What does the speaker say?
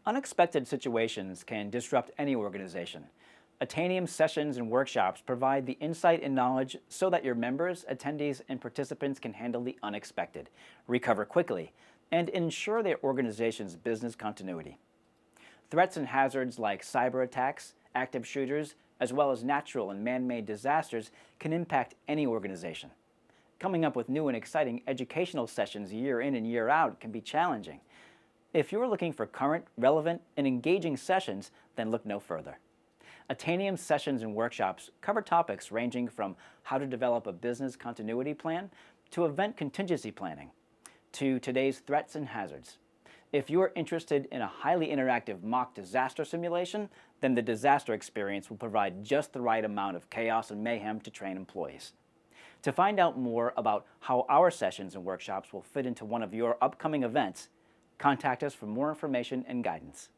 Unexpected situations can disrupt any organization. Attainium sessions and workshops provide the insight and knowledge so that your members, attendees, and participants can handle the unexpected, recover quickly, and ensure their organization's business continuity. Threats and hazards like cyber attacks, active shooters, as well as natural and man-made disasters can impact any organization. Coming up with new and exciting educational sessions year in and year out can be challenging. If you're looking for current, relevant, and engaging sessions, then look no further. Attainium sessions and workshops cover topics ranging from how to develop a business continuity plan to event contingency planning to today's threats and hazards. If you're interested in a highly interactive mock disaster simulation, then the disaster experience will provide just the right amount of chaos and mayhem to train employees. To find out more about how our sessions and workshops will fit into one of your upcoming events, contact us for more information and guidance.